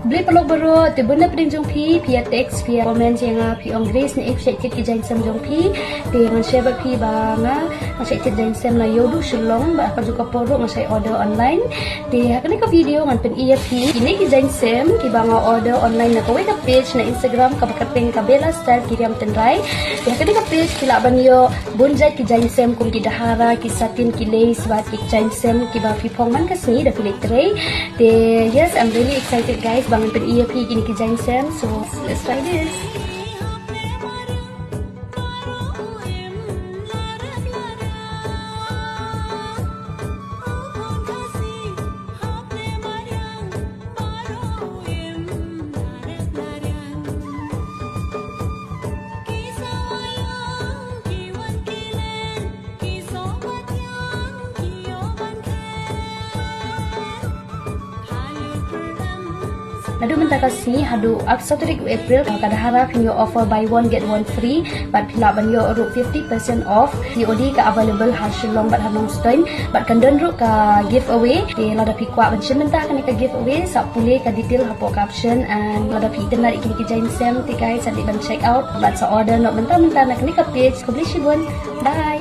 beli peluk bero tu benda peding jong pi via text via komen jenga pi ong grace ni ek cek ki jain sem jong pi te ngan share ba pi ba nga cek jain sem la yodu shilong ba apa juga produk ngan order online te hakani ka video ngan pen iya pi ini ki jain sem ki ba nga order online na ko ka page na Instagram ka bakapeng ka bela style ki riam tenrai te hakani ka page ki la ban yo bunjai ki jain sem kum ki dahara ki satin ki lace ba ki jain sem ki ba pi phong man ka sni da filik tray te yes, I'm really excited guys bangun pen iya pi gini ki jain sem, so let's try this. Nadu mentaka si hadu ak 1 April kada harap yo offer buy one get one free but pila ban yo ru 50% off COD ka available hasilong bat hanong stein bat kandon ru ka giveaway te lada pi kwa ban mentah kan ka giveaway sa pule ka detail hapo caption and lada pi tenar ikini ki jain sem te guys adi ban check out bat sa order no mentah na kan ka page publish bon bye.